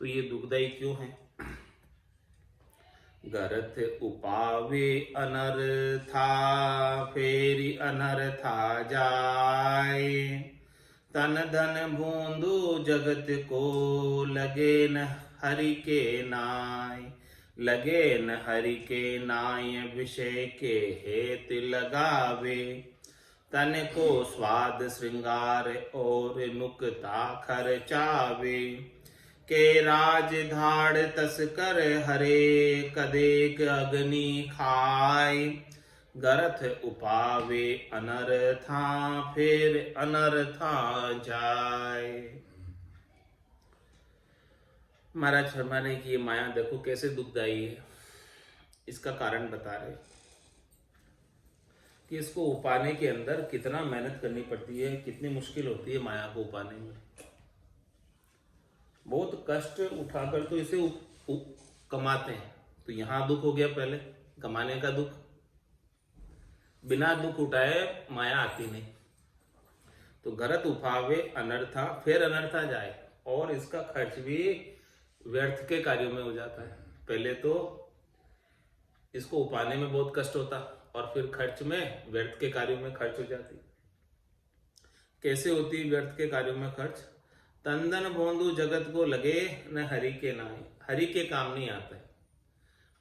तो ये दुखदाई क्यों है? गरथ उपावे अनर्था, फेरी अनर्था जाय। तन धन भूंदु जगत को, लगे न हरि के नाय। लगे न हरि के नाय, विषय के हेत लगावे। तन को स्वाद श्रृंगार, और नुकता खर्चावे। के राज धाड़ तस्कर हरे, कदेक अग्नि खाय। गरथ उपावे अनर्था, फिर अनर्था जाय। महाराज फरमा रहे कि ये माया देखो कैसे दुखदाई है। इसका कारण बता रहे कि इसको उपाने के अंदर कितना मेहनत करनी पड़ती है, कितनी मुश्किल होती है माया को उपाने में। बहुत कष्ट उठाकर तो इसे कमाते हैं। तो यहां दुख हो गया, पहले कमाने का दुख। बिना दुख उठाए माया आती नहीं। तो गरथ उपावे अनर्था, फिर अनर्था जाए। और इसका खर्च भी व्यर्थ के कार्यों में हो जाता है। पहले तो इसको उपाने में बहुत कष्ट होता, और फिर खर्च में, व्यर्थ के कार्यों में खर्च हो जाती। कैसे होती व्यर्थ के कार्यों में खर्च? तंदन भोंदू जगत को, लगे न हरि के नाय। हरि के काम नहीं आते।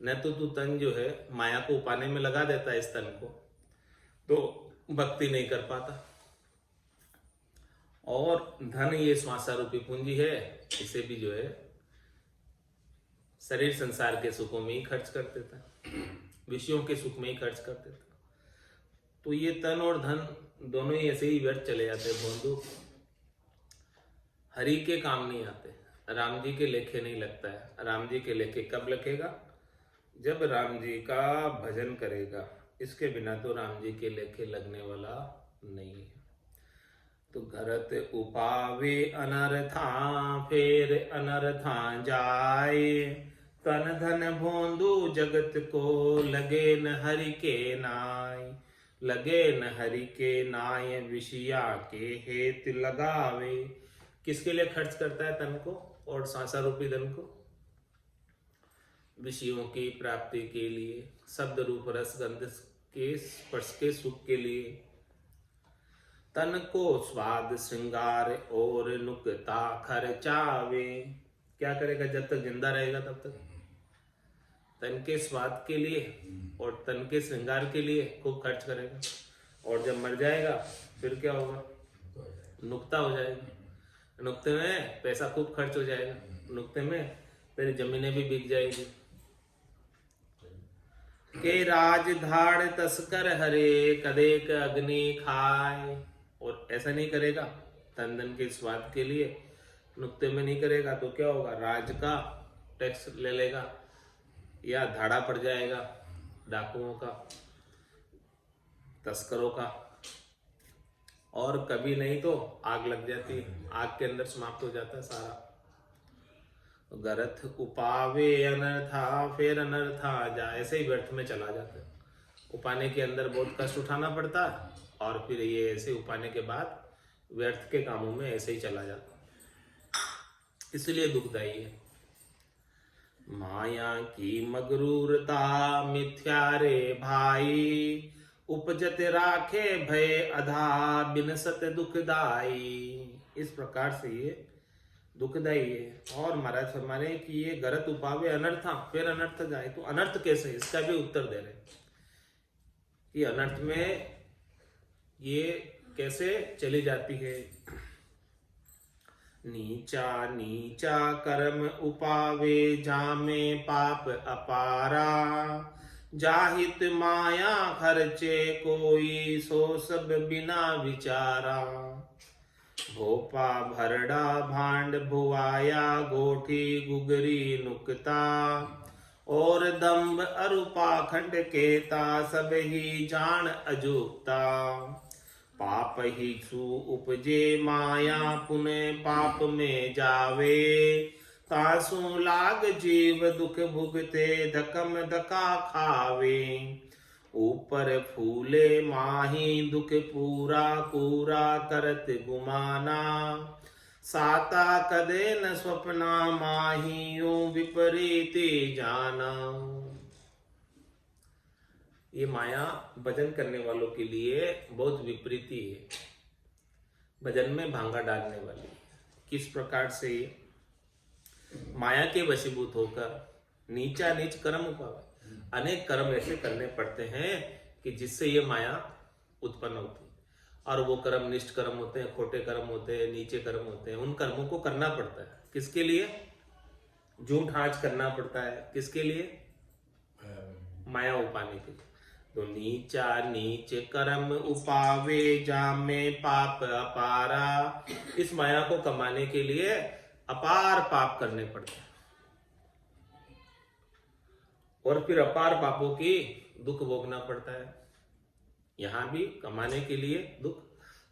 न तो तू तन जो है माया को उपाने में लगा देता है, इस तन को, तो भक्ति नहीं कर पाता। और धन ये श्वासा रूपी पूंजी है, इसे भी जो है शरीर संसार के सुखों में ही खर्च कर देता, विषयों के सुख में ही खर्च कर देता। तो ये तन और धन दोनों ही ऐसे ही व्यर्थ चले जाते हैं बंधु। हरि के काम नहीं आते। राम जी के लेखे नहीं लगता है। राम जी के लेखे कब लगेगा? जब राम जी का भजन करेगा। इसके बिना तो राम जी के लेखे लगने वाला नहीं है। तो गरथ उपावे अनर्था, फेर अनर्था जाए। तन धन भोंदू जगत को, लगे न हरि के नाय। लगे न हरि के नाय, विषया के हेत लगावे। किसके लिए खर्च करता है तन को और सांसा रूपी धन को? विषयों की प्राप्ति के लिए, शब्द रूप रस गंध के स्पर्श के सुख के लिए। तन को स्वाद श्रृंगार, और नुकता खर्चावे। क्या करेगा? जब तक जिंदा रहेगा तब तक तन के स्वाद के लिए और तन के श्रृंगार के लिए खूब खर्च करेगा। और जब मर जाएगा फिर क्या होगा? नुकता हो जाएगा। नुक्ते में पैसा खूब खर्च हो जाएगा। नुक्ते में तेरी जमीनें भी बिक जाएगी। के राज धाड़ तस्कर हरे, कदेक अग्नि खाए। और ऐसा नहीं करेगा तन धन के स्वाद के लिए, नुक्ते में नहीं करेगा तो क्या होगा? राज का टैक्स ले लेगा, या धाड़ा पड़ जाएगा डाकुओं का, तस्करों का। और कभी नहीं तो आग लग जाती है, आग के अंदर समाप्त हो जाता है सारा। गरथ उपावे अनर्था, फिर अनर्था जा। ऐसे ही व्यर्थ में चला जाता है। उपाने के अंदर बहुत कष्ट उठाना पड़ता है, और फिर ये ऐसे उपाने के बाद व्यर्थ के कामों में ऐसे ही चला जाता है। इसलिए दुखदाई है। माया की मगरूरता, मिथ्या रे भाई। उपजत राखे भय अधा, बिनसत दुखदाई। इस प्रकार से ये दुखदाई है। और महाराज फरमाने कि ये गरथ उपावे अनर्था, फिर अनर्थ जाए। तो अनर्थ कैसे? इसका भी उत्तर दे रहे कि अनर्थ में ये कैसे चली जाती है। नीचा नीचा कर्म उपावे, जामे पाप अपारा। जाहित माया खर्चे कोई, सो सब बिना विचारा। भोपा भरड़ा भांड भुआया, गोठी गुगरी नुकता। और दम्भ अरुपाखंड केता, सब ही जान अजूकता। पाप ही सु उपजे माया, पुण्य पाप में जावे। तासु लाग जीव दुख भुगते, धकम धका खावे। ऊपर फूले माही दुख पूरा, पूरा करत गुमाना। साता कदे न स्वप्ना माहियों विपरीति जाना। ये माया भजन करने वालों के लिए बहुत विपरीती है, भजन में भांगा डालने वाली। किस प्रकार से ये माया के वशीभूत होकर नीचा नीच कर्म उपावे, अनेक कर्म ऐसे करने पड़ते हैं कि जिससे ये माया उत्पन्न होती है। और वो कर्म निष्ठ कर्म होते हैं, खोटे कर्म होते हैं, नीचे कर्म होते हैं। उन कर्मों को करना पड़ता है। किसके लिए? झूठ आज करना पड़ता है। किसके लिए? माया उपाने के लिए। तो नीचा नीच कर्म उपावे जामे पाप अपारा। इस माया को कमाने के लिए अपार पाप करने पड़ते हैं और फिर अपार पापों की दुख भोगना पड़ता है। यहां भी कमाने के लिए दुख,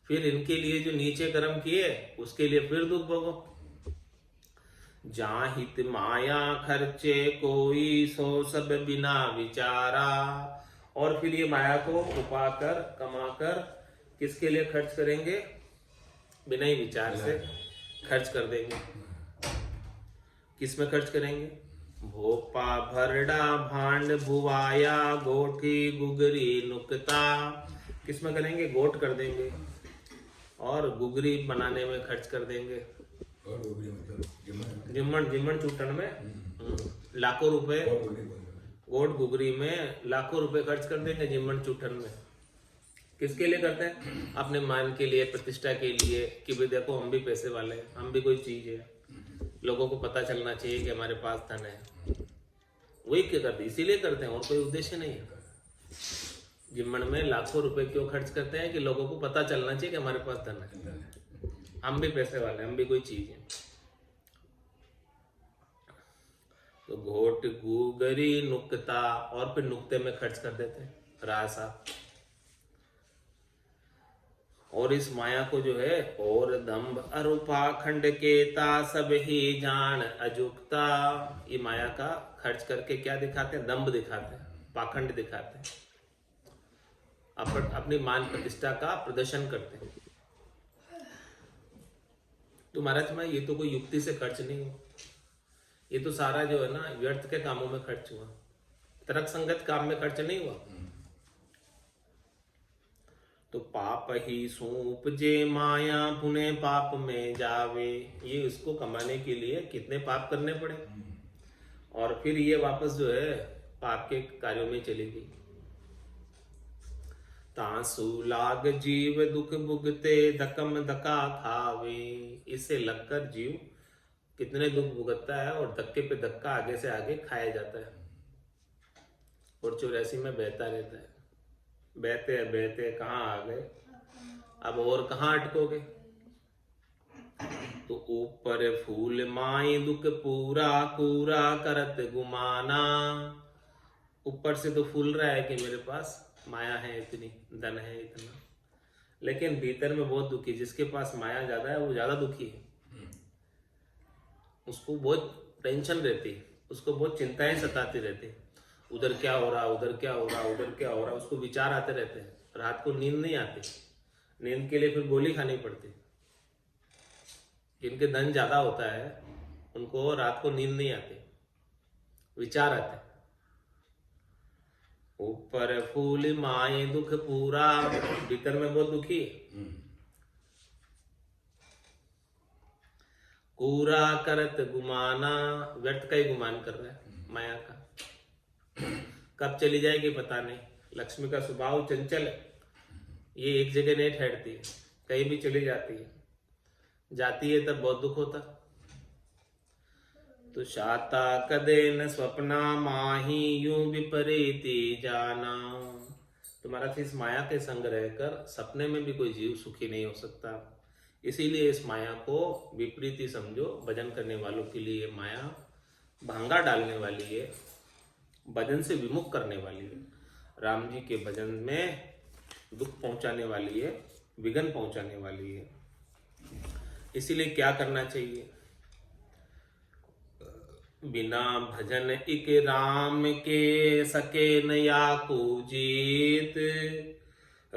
फिर इनके लिए जो नीचे कर्म किए उसके लिए फिर दुख भोगो। जाहित माया खर्चे कोई सो सब बिना विचारा। और फिर ये माया को उपाकर कमाकर किसके लिए खर्च करेंगे? बिना ही विचार से खर्च कर देंगे। किस में खर्च करेंगे? भोपा भरडा भांड भुवाया गोठी गुगरी नुकता। किस में करेंगे? गोट कर देंगे और गुगरी बनाने में खर्च कर देंगे। और जिम्मन जिम्मन चूटन में लाखों रुपए, गोट गुगरी में लाखों रुपए खर्च कर देंगे जिम्मन चूटन में। किसके लिए करते हैं? अपने मान के लिए, प्रतिष्ठा के लिए कि भाई देखो हम भी पैसे वाले हैं, हम भी कोई चीज है, लोगों को पता चलना चाहिए कि हमारे पास धन है। वही क्या करते हैं, इसीलिए करते हैं, और कोई उद्देश्य नहीं है। जिम्मन में लाखों रुपए क्यों खर्च करते हैं? कि लोगों को पता चलना चाहिए कि हमारे पास धन है, हम भी पैसे वाले, हम भी कोई चीज है। तो घोट गुगरी नुकता, और फिर नुक्ते में खर्च कर देते हैं, रासा। और इस माया को जो है और दंभ अरूपा खंड केता सब ही जान अजुक्ता। ये माया का खर्च करके क्या दिखाते हैं? दंभ दिखाते हैं, पाखंड दिखाते हैं, अपनी मान प्रतिष्ठा का प्रदर्शन करते हैं। तो महाराज में ये तो कोई युक्ति से खर्च नहीं हुआ, ये तो सारा जो है ना व्यर्थ के कामों में खर्च हुआ, तर्क संगत काम में खर्च नहीं हुआ। तो पाप ही सूप जे माया पुणे पाप में जावे। ये उसको कमाने के लिए कितने पाप करने पड़े, और फिर ये वापस जो है पाप के कार्यों में चली गई। तांसु लाग जीव दुख भुगते धकम धका खावे। इससे लगकर जीव कितने दुख भुगतता है और धक्के पे धक्का आगे से आगे खाया जाता है और 84 में बहता रहता है। बहते बहते कहाँ आ गए, अब और कहाँ अटकोगे। तो ऊपर फूल माई दुख पूरा पूरा करत गुमाना। ऊपर से तो फूल रहा है कि मेरे पास माया है इतनी, धन है इतना, लेकिन भीतर में बहुत दुखी। जिसके पास माया ज्यादा है वो ज्यादा दुखी है, उसको बहुत टेंशन रहती है, उसको बहुत चिंताएं सताती रहती है। उधर क्या हो रहा, उधर क्या हो रहा, उधर क्या हो रहा, उसको विचार आते रहते हैं। रात को नींद नहीं आती, नींद के लिए फिर गोली खानी पड़ती। जिनके धन ज्यादा होता है उनको रात को नींद नहीं आती, विचार आते। ऊपर फूल माए दुख पूरा, भीतर में बहुत दुखी है। पूरा करत गुमाना, व्यर्थ का ही गुमान कर रहा है माया का। कब चली जाएगी पता नहीं। लक्ष्मी का स्वभाव चंचल है, ये एक जगह नहीं ठहरती है, कहीं भी चली जाती है। जाती है तब बहुत दुख होता। तो शाता कदे न स्वप्ना माही यूं विपरीति जाना। तुम्हारा इस माया के संग रहकर सपने में भी कोई जीव सुखी नहीं हो सकता। इसीलिए इस माया को विपरीति समझो। भजन करने वालों के लिए माया भांगा डालने वाली है, भजन से विमुख करने वाली है, राम जी के भजन में दुख पहुंचाने वाली है, विघ्न पहुंचाने वाली है। इसीलिए क्या करना चाहिए? बिना भजन इक राम के सके न या को जीत।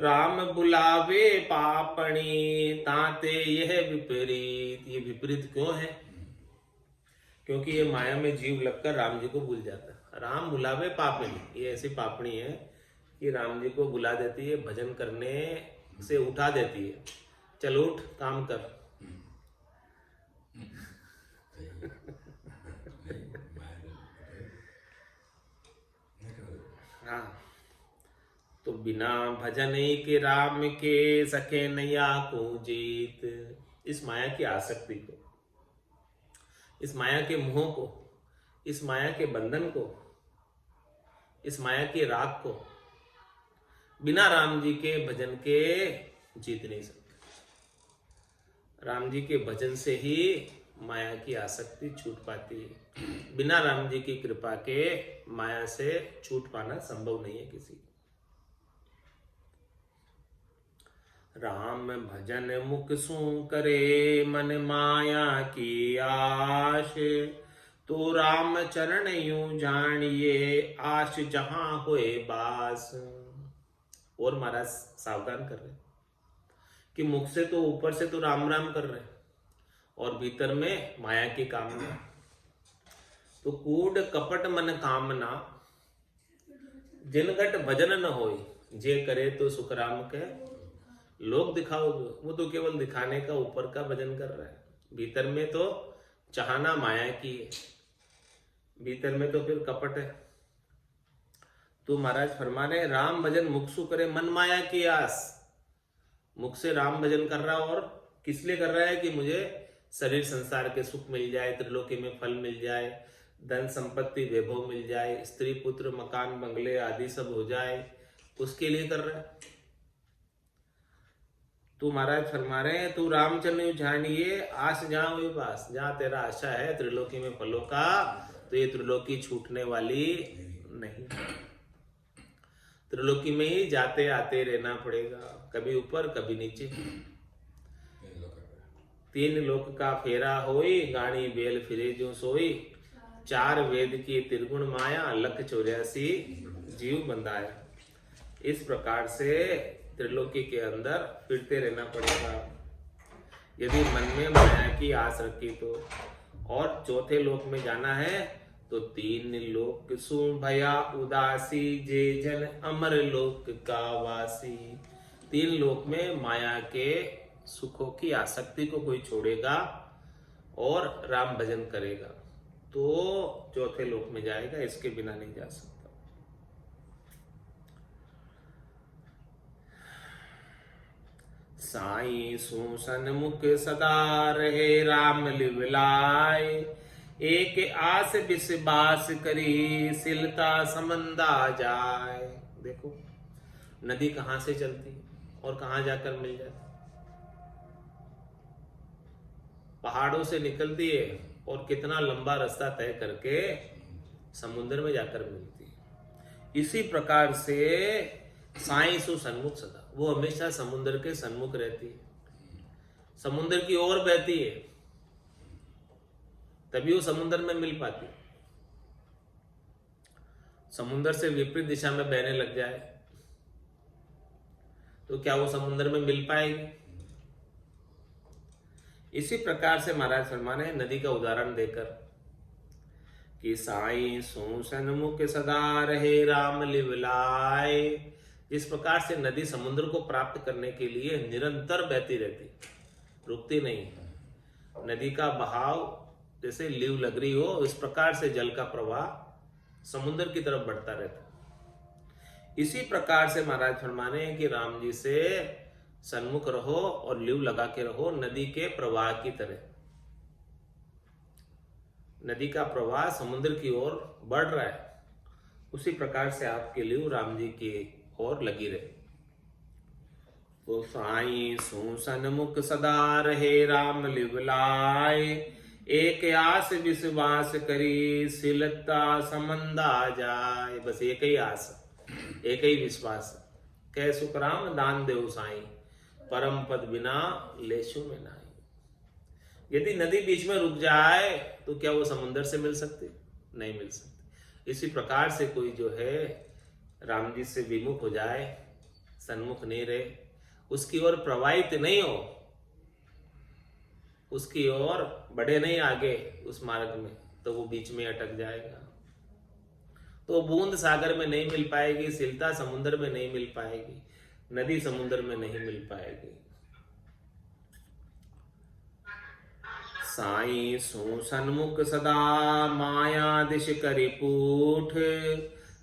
राम बुलावे पापणी ताते यह विपरीत। ये विपरीत क्यों है? क्योंकि ये माया में जीव लगकर राम जी को भूल जाता है। राम बुलावे पापणी, ये ऐसी पापणी है कि राम जी को बुला देती है, भजन करने से उठा देती है, चल उठ काम कर। हाँ, तो बिना भजन के राम के सके नैया को जीत। इस माया की आसक्ति को, इस माया के मोह को, इस माया के बंधन को, इस माया के राग को बिना राम जी के भजन के जीत नहीं सकते। राम जी के भजन से ही माया की आसक्ति छूट पाती है। बिना राम जी की कृपा के माया से छूट पाना संभव नहीं है किसी को। राम भजन मुख सू करे मन माया की आश, तो राम चरण यूं जानिए आश जहां होए बास। और महाराज सावधान कर रहे कि मुख से तो ऊपर से तो राम राम कर रहे और भीतर में माया की कामना। तो कूड़ कपट मन कामना, जिनगट भजन न होए, जे करे तो सुख राम के लोग दिखाओ। वो तो केवल दिखाने का ऊपर का भजन कर रहा है, भीतर में तो चाहना माया की है, भीतर में तो फिर कपट है। तो महाराज फरमा रहे राम भजन मुख सु करे मन माया की आस। मुख से राम भजन कर रहा और किस लिए कर रहा है कि मुझे शरीर संसार के सुख मिल जाए, त्रिलोकी में फल मिल जाए, धन संपत्ति वैभव मिल जाए, स्त्री पुत्र मकान बंगले आदि सब हो जाए, उसके लिए कर रहा है। तू महाराज फरमा रहे हैं तू रामचंद्र जानिए आस जहां हुई पास। जहां तेरा आशा है त्रिलोकी में फलों का, तो ये त्रिलोकी छूटने वाली नहीं। त्रिलोकी में ही जाते आते रहना पड़ेगा, कभी ऊपर कभी नीचे। 3 लोक का फेरा होई, गाड़ी बेल फिरे जो सोई। 4 वेद की त्रिगुण माया, लख 84 जीव बंधाया। इस प्रकार से त्रिलोकी के अंदर फिरते रहना पड़ेगा यदि मन में माया की आस रखी तो। और चौथे लोक में जाना है तो 3 लोक सु भया उदासी, जे जन अमर लोक का वासी। 3 लोक में माया के सुखों की आसक्ति को कोई छोड़ेगा और राम भजन करेगा तो चौथे लोक में जाएगा, इसके बिना नहीं जा सकता। साई सूसन मुख सदा रहे राम लिवलाए। एक आस विश्वास करी, सिलता समंदा जाए। देखो नदी कहां से चलती और कहां जाकर मिल जाती। पहाड़ों से निकलती है और कितना लंबा रास्ता तय करके समुद्र में जाकर मिलती है। इसी प्रकार से साई सु सन्मुख सदा, वो हमेशा समुद्र के सन्मुख रहती है, समुद्र की ओर बहती है, तभी वो समुद्र में मिल पाती। समुद्र से विपरीत दिशा में बहने लग जाए तो क्या वो समुद्र में मिल पाएगी? इसी प्रकार से महाराज फरमाने नदी का उदाहरण देकर कि साई सो सन्मुख सदा रहे राम लिवलाए। इस प्रकार से नदी समुद्र को प्राप्त करने के लिए निरंतर बहती रहती, रुकती नहीं। नदी का बहाव जैसे लीव लग रही हो, इस प्रकार से जल का प्रवाह समुद्र की तरफ बढ़ता रहता। इसी प्रकार से महाराज फरमाने हैं कि राम जी से सन्मुख रहो और लीव लगा के रहो नदी के प्रवाह की तरह। नदी का प्रवाह समुद्र की ओर बढ़ रहा है, उसी प्रकार से आपके लीव राम जी की ओर लगी रहे। तो साई सो सन्मुख सदा रहे राम लिवलाए। एक आस विश्वास करी, सिलता समंदा जाए। बस एक ही आस, एक ही विश्वास, कह सुखराम दान देव साई, परम पद बिना लेशु में नाई। यदि नदी बीच में रुक जाए तो क्या वो समुद्र से मिल सकती? नहीं मिल सकती। इसी प्रकार से कोई जो है राम जी से विमुख हो जाए सन्मुख नहीं रहे, उसकी ओर प्रवाहित नहीं हो, उसकी ओर बढ़े नहीं आगे उस मार्ग में, तो वो बीच में अटक जाएगा। तो बूंद सागर में नहीं मिल पाएगी, सिलता समुद्र में नहीं मिल पाएगी, नदी समुद्र में नहीं मिल पाएगी। साई सु सन्मुख सदा माया दिश करि पूठ,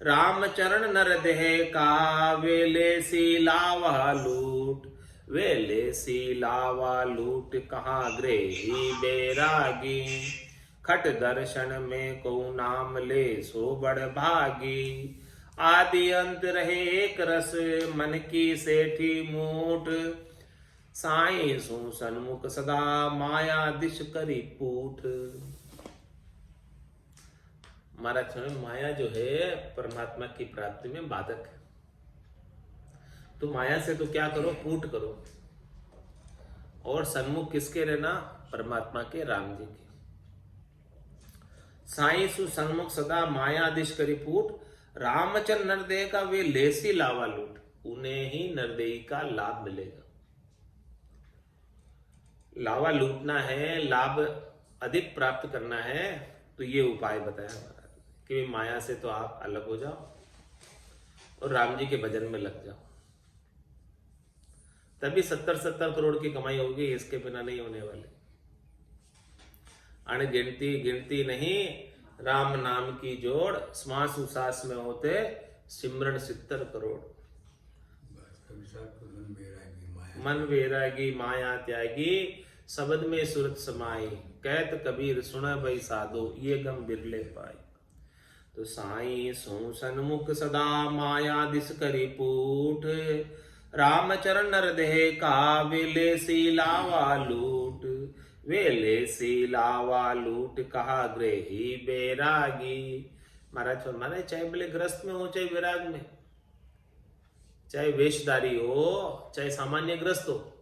राम चरण नर देह का वेले सी लावा लूट, वेले सी लावा लूट कहाँ गृही बैरागी, खट दर्शन में को नाम ले सो बड़ भागी, आदि अंत रहे एक रस मन की सेठी मूठ, साई सु सन्मुख सदा माया दिश करी पूठ। महाराज स्वामी, माया जो है परमात्मा की प्राप्ति में बाधक है, तो माया से तो क्या करो, पूठ करो। और सन्मुख किसके रहना, परमात्मा के, राम जी के। साई सु सन्मुख सदा माया दिश करी पूठ, रामचंद्र नरदेह का वे लेसी लावा लूट, उन्हें ही नरदेही का लाभ मिलेगा। लावा लूटना है, लाभ अधिक प्राप्त करना है, तो ये उपाय बताया महाराज कि माया से तो आप अलग हो जाओ और राम जी के भजन में लग जाओ, तभी 70-70 करोड़ की कमाई होगी, इसके बिना नहीं होने वाली। अनगिनती गिनती नहीं राम नाम की जोड़, श्वास उसास में होते सिमरन 70 करोड़। मन वैरागी माया त्यागी, शब्द में सूरत समाई, कहत कबीर सुन भई साधो, ये गम बिरले पाई। तो साई सो सन्मुख सदा माया दिस करी पूठ, राम चरण नर देह का वेले सी लावा लूट, वेले सी लावा लूट कहा गृही बैरागी। महाराज माने चाहे भले ग्रस्त में हो, चाहे विराग में, चाहे वेशधारी हो, चाहे सामान्य ग्रस्त हो,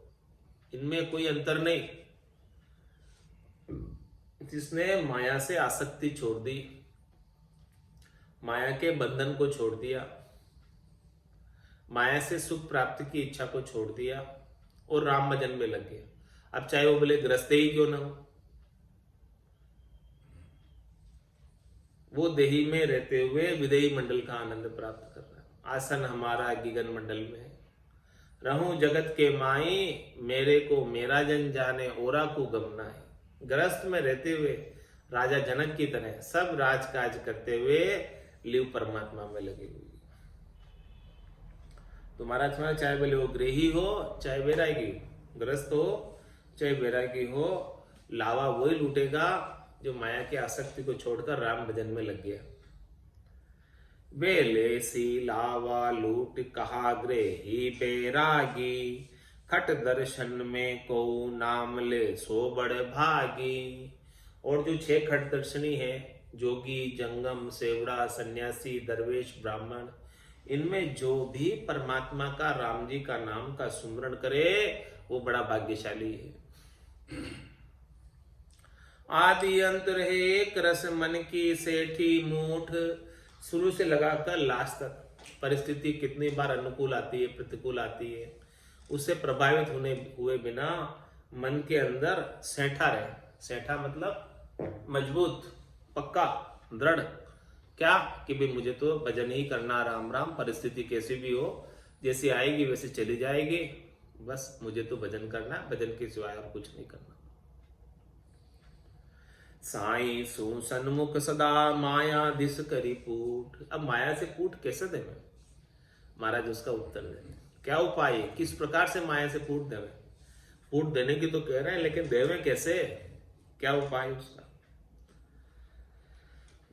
इनमें कोई अंतर नहीं। जिसने माया से आसक्ति छोड़ दी, माया के बंधन को छोड़ दिया, माया से सुख प्राप्ति की इच्छा को छोड़ दिया और राम भजन में लग गया, अब चाहे वो भले ग्रस्त ही क्यों ना हो, वो देही में रहते हुए विदेही मंडल का आनंद प्राप्त कर रहा है। आसन हमारा गिगन मंडल में है, रहूं जगत के माई, मेरे को मेरा जन जाने, ओरा को गमना है। ग्रस्त में रहते हुए राजा जनक की तरह सब राजकाज करते हुए लिव परमात्मा में लगे हुए। तो महाराज चाहे भले वो गृही हो चाहे वैरागी हो, ग्रस्त हो चाहे वैरागी हो, लावा वही लूटेगा जो माया की आसक्ति को छोड़कर राम भजन में लग गया। बेले सी लावा लूट कहा गृही बैरागी, खट दर्शन में को नाम ले सो बड़ भागी। और जो 6 खट दर्शनी है, जोगी, जंगम, सेवड़ा, सन्यासी, दरवेश, ब्राह्मण, इनमें जो भी परमात्मा का, राम जी का नाम का सुमरण करे वो बड़ा भाग्यशाली है। आदि अंत रहे एक रस मन की सेठी मूठ, शुरू से लगाकर लास्ट तक परिस्थिति कितनी बार अनुकूल आती है, प्रतिकूल आती है, उससे प्रभावित होने हुए बिना मन के अंदर सेठा रहे। सेठा मतलब मजबूत, पक्का, दृढ़। क्या कि भाई मुझे तो भजन ही करना, राम राम, परिस्थिति कैसी भी हो, जैसी आएगी वैसे चली जाएगी, बस मुझे तो भजन करना, भजन के सिवाय और कुछ नहीं करना। साई सु सन्मुख सदा माया दिस करी पूठ। अब माया से पूठ कैसे देवे? महाराज उसका उत्तर देंगे। क्या उपाय है, किस प्रकार से माया से पूठ देवे? पूठ देने की तो कह रहे हैं, लेकिन देवे कैसे, क्या उपाय उसका?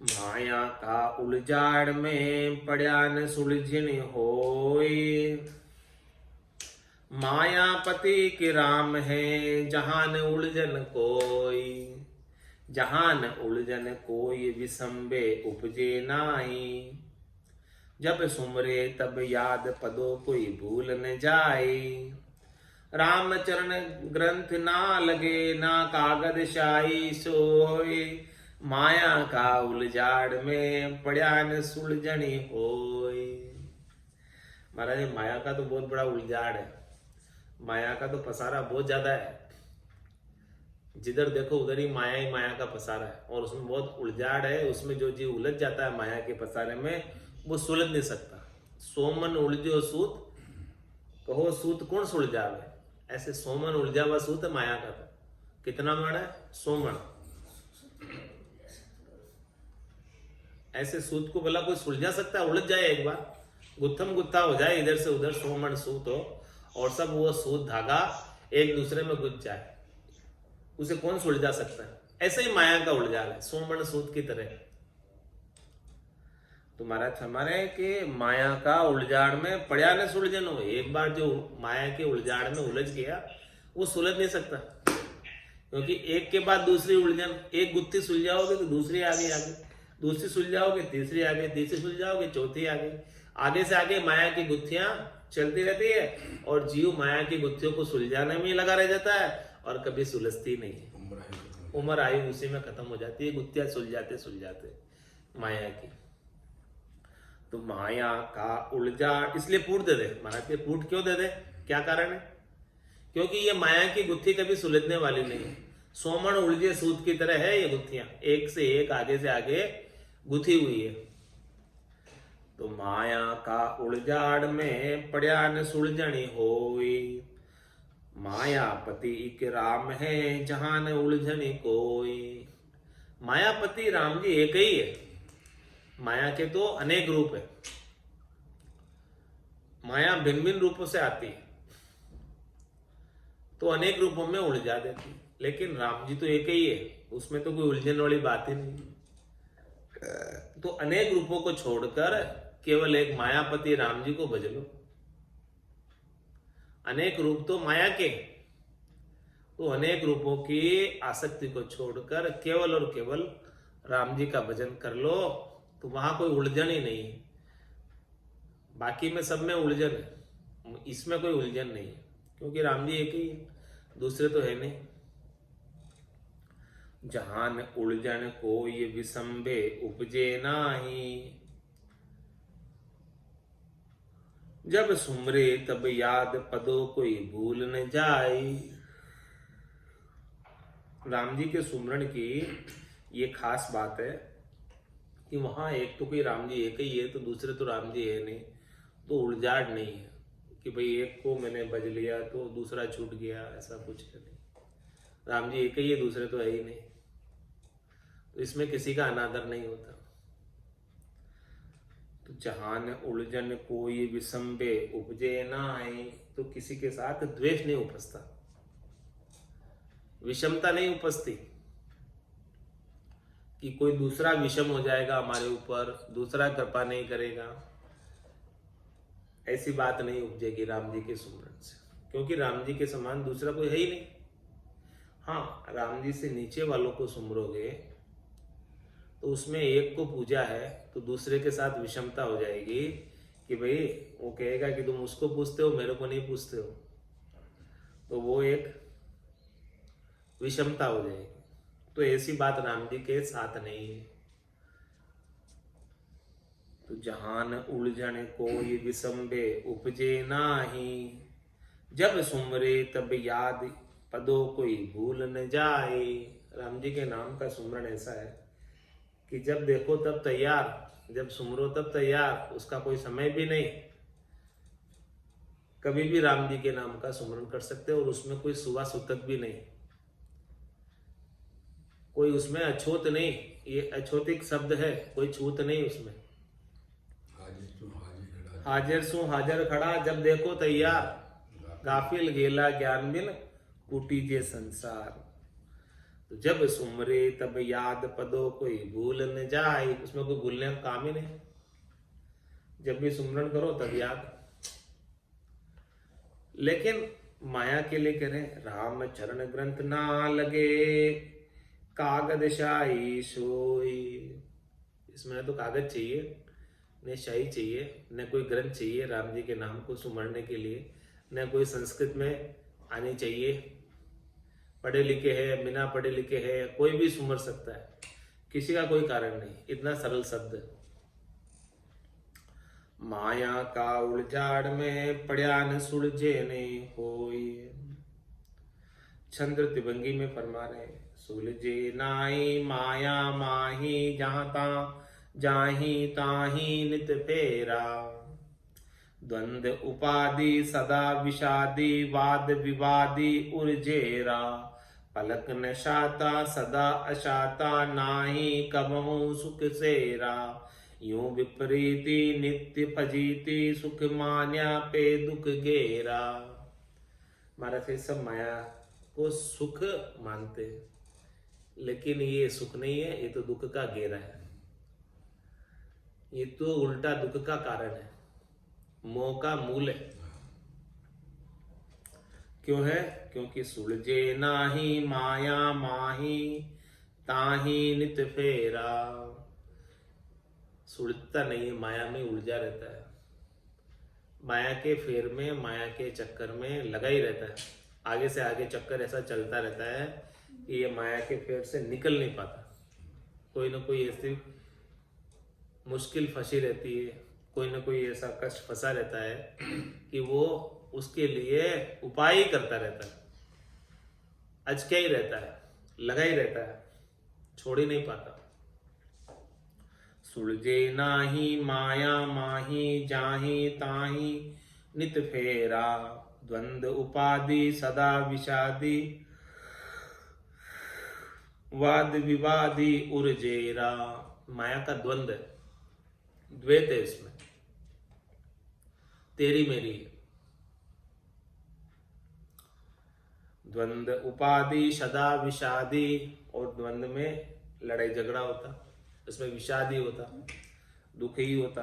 माया का उलझाड़ में पड़ा न सुलझन होए, मायापति के राम है जहां न उलझन कोई, जहां न उलझन कोई विसंबे उपजे नाई, जब सुमरे तब याद पदो कोई भूल न जाए, राम चरण ग्रंथ ना लगे ना कागद शाही सोए, माया का उलझाड़ में पड़ा न सुलझनी होए। महाराज ये माया का तो बहुत बड़ा उलझाड़ है, माया का तो पसारा बहुत ज्यादा है, जिधर देखो उधर ही माया का पसारा है, और उसमें बहुत उलझाड़ है। उसमें जो जीव उलझ जाता है माया के पसारे में, वो सुलझ नहीं सकता। सोमन उलझो सूत, कहो सूत कौन सुलझावे, ऐसे सोमन उलझा हुआ सूत है माया का। तो कितना मण है, सोमन। ऐसे सूत को भला कोई सुलझा सकता है? उलझ जाए एक बार, गुत्थम गुत्था हो जाए इधर से उधर, सोमन सूत हो, और सब वो सूत धागा एक दूसरे में गुज जाए, उसे कौन सुलझा सकता है? ऐसे ही माया का उलझाल है, सोमन सूत की तरह। तो महाराज हमारे कि माया का उलझाड़ में पड़ा न सुलझन हो। एक बार जो माया के उलझाड़ में उलझ गया, वो सुलझ नहीं सकता, क्योंकि एक के बाद दूसरी उलझन, एक गुत्थी सुलझाओगे तो दूसरी आगे आगे, दूसरी सुलझाओगे तीसरी आगे, तीसरी सुलझाओगे चौथी आगे से आगे माया की गुत्थियां चलती रहती है, और जीव माया की गुत्थियों को सुलझाने में लगा रह जाता है, और कभी सुलझती नहीं है। उम्र आयु उसी में खत्म हो जाती है, गुत्थियां सुलझाते माया की। तो माया का उलझा, इसलिए पूट दे दे महाराज के। पूट क्यों दे दे, क्या कारण है? क्योंकि ये माया की गुत्थी कभी सुलझने वाली नहीं है। सोमन उलझे सूत की तरह है ये गुत्थियां, एक से एक आगे से आगे गुथी हुई है। तो माया का उलझाड़ में पड़ा न सुलझनी होई, मायापति एक राम है जहां न उलझनी कोई। मायापति राम जी एक ही है, माया के तो अनेक रूप है, माया भिन्न भिन्न रूपों से आती है, तो अनेक रूपों में उलझा देती है। लेकिन राम जी तो एक ही है, उसमें तो कोई उलझन वाली बात ही नहीं। तो अनेक रूपों को छोड़कर केवल एक मायापति राम जी को भज लो। अनेक रूप तो माया के, तो अनेक रूपों की आसक्ति को छोड़कर केवल और केवल राम जी का भजन कर लो, तो वहां कोई उलझन ही नहीं है। बाकी में सब में उलझन है, इसमें कोई उलझन नहीं है, क्योंकि राम जी एक ही है, दूसरे तो है नहीं। जहान उलझन कोई विसंबे उपजे नाही, जब सुमरे तब याद पदो कोई भूल न जाई। राम जी के सुमरण की ये खास बात है कि वहां एक तो कोई राम जी एक ही है, तो दूसरे तो राम जी है नहीं, तो उलझाड़ नहीं है कि भाई एक को मैंने बज लिया तो दूसरा छूट गया, ऐसा कुछ है नहीं। राम जी एक ही है, दूसरे तो है ही नहीं, तो इसमें किसी का अनादर नहीं होता। तो जहान उलझन कोई विसंबे उपजे नाहि, तो किसी के साथ द्वेष नहीं उपजता, विषमता नहीं उपजती कि कोई दूसरा विषम हो जाएगा हमारे ऊपर, दूसरा कृपा नहीं करेगा, ऐसी बात नहीं उपजेगी राम जी के सुमरन से, क्योंकि राम जी के समान दूसरा कोई है ही नहीं। हाँ, राम जी से नीचे वालों को सुमरोगे तो उसमें एक को पूजा है तो दूसरे के साथ विषमता हो जाएगी कि भाई वो कहेगा कि तुम उसको पूछते हो मेरे को नहीं पूछते हो, तो वो एक विषमता हो जाएगी। तो ऐसी बात राम जी के साथ नहीं है। तो जहान उलझन कोई विसंबे उपजे नाही, जब सुमरे तब याद पदों कोई भूल न जाए। राम जी के नाम का सुमरन ऐसा है कि जब देखो तब तैयार, जब सुमरो तब तैयार, उसका कोई समय भी नहीं। कभी भी राम जी के नाम का सुमरन कर सकते हो, और उसमें कोई सुबह सुतक भी नहीं, कोई उसमें अछूत नहीं। ये अछूतिक शब्द है, कोई छूत नहीं उसमें। हाजिर सु हाजिर खड़ा, जब देखो तैयार, गाफिल गेला ज्ञान बिन कुटीजे संसार। तो जब सुमरे तब याद पदो कोई भूल न जाए, उसमें कोई भूलने का काम ही नहीं। जब भी सुमरन करो तब याद। लेकिन माया के लिए कह रहे राम चरण ग्रंथ ना लगे, कागज शाही सोई। इसमें तो कागज चाहिए, न शाही चाहिए, न कोई ग्रंथ चाहिए राम जी के नाम को सुमरने के लिए, न कोई संस्कृत में आनी चाहिए। पढ़े लिखे है, बिना पढ़े लिखे है, कोई भी सुमर सकता है, किसी का कोई कारण नहीं, इतना सरल शब्द। माया का उलझाड़ में पड़िया न सुलझे ने होई। चंद्र तिभंगी में फरमा रहे, सुलझे नाई माया माही जहाँ ता जाही ताही नित फेरा। द्वंद उपाधि सदा विषादी वाद विवादी उर्जेरा। पलक न शाता सदा अशाता नाही कबहू सुख सेरा। यूं विपरीति नित्य फजीती सुख मान्या पे दुख घेरा। महाराज ये सब माया को सुख मानते, लेकिन ये सुख नहीं है, ये तो दुख का घेरा है। ये तो उल्टा दुख का कारण है, मोह का मूल है। क्यों है? क्योंकि सुलझे नाही माया माही ताही नित फेरा। सुलझता नहीं है, माया में उलझा रहता है, माया के फेर में, माया के चक्कर में लगा ही रहता है। आगे से आगे चक्कर ऐसा चलता रहता है कि ये माया के फेर से निकल नहीं पाता। कोई ना कोई ऐसी मुश्किल फंसी रहती है, कोई ना कोई ऐसा कष्ट फंसा रहता है कि वो उसके लिए उपाय ही करता रहता है, अचके ही रहता है, लगा ही रहता है, छोड़ ही नहीं पाता। सुलझे नाही माया माही जाही ताही नित फेरा। द्वंद उपाधि सदा विषादी वाद विवादी उर्जेरा। माया का द्वंद है, द्वैत है इसमें, तेरी मेरी। द्वंद उपाधि सदा विषादी, और द्वंद में लड़ाई झगड़ा होता, इसमें विषादी होता, दुख ही होता।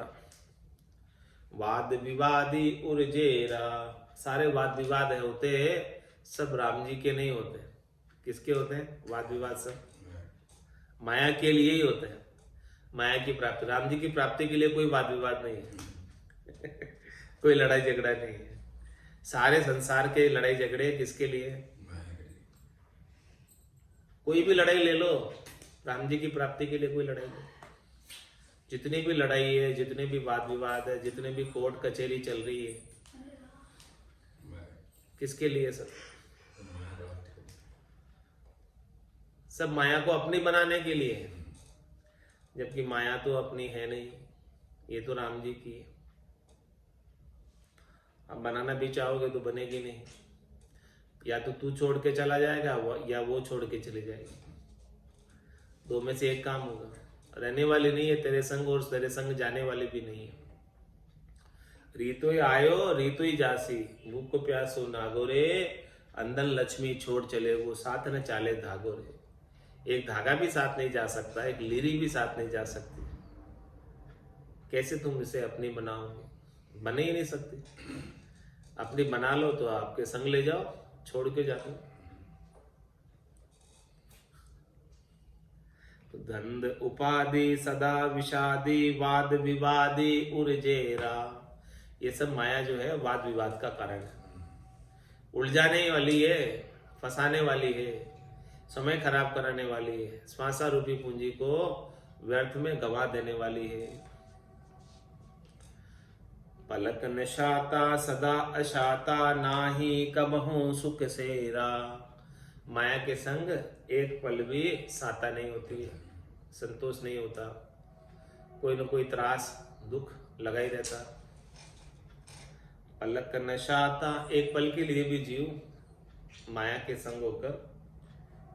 वाद विवादी उर्जेरा। सारे वाद विवाद है होते हैं, सब राम जी के नहीं होते। किसके होते हैं वाद विवाद? सब माया के लिए ही होते हैं, माया की प्राप्ति। राम जी की प्राप्ति के लिए कोई वाद विवाद नहीं है कोई लड़ाई झगड़ा नहीं है। सारे संसार के लड़ाई झगड़े किसके लिए? कोई भी लड़ाई ले लो, राम जी की प्राप्ति के लिए कोई लड़ाई नहीं। जितनी भी लड़ाई है, जितने भी वाद विवाद है, जितने भी कोर्ट कचहरी चल रही है, किसके लिए? सब माया को अपनी बनाने के लिए है, जबकि माया तो अपनी है नहीं, ये तो राम जी की है। अब बनाना भी चाहोगे तो बनेगी नहीं, या तो तू छोड़ के चला जाएगा या वो छोड़ के चली जाएगी, दो में से एक काम होगा। रहने वाली नहीं है तेरे संग, और तेरे संग जाने वाली भी नहीं है। रीतो ही आयो रीतो ही जासी, भूख को प्यासो नागो रे। अंदन लक्ष्मी छोड़ चले वो साथ न चाले धागो रे। एक धागा भी साथ नहीं जा सकता, एक लीरी भी साथ नहीं जा सकती। कैसे तुम इसे अपनी बनाओगे? बने ही नहीं सकती। अपनी बना लो तो आपके संग ले जाओ, छोड़ के जाते। तो धंध उपाधि सदा विषादी वाद विवादी उर्जेरा। ये सब माया जो है वाद विवाद का कारण है, उलझाने वाली है, फंसाने वाली है, समय खराब कराने वाली है, श्वासा रूपी पूंजी को व्यर्थ में गवा देने वाली है। पलक न शाता सदा अशाता नाही कबहू सुख सेरा। माया के संग एक पल भी साता नहीं होती, संतोष नहीं होता, कोई न कोई त्रास दुख लगा ही रहता। पलक न शाता, एक पल के लिए भी जीव माया के संग होकर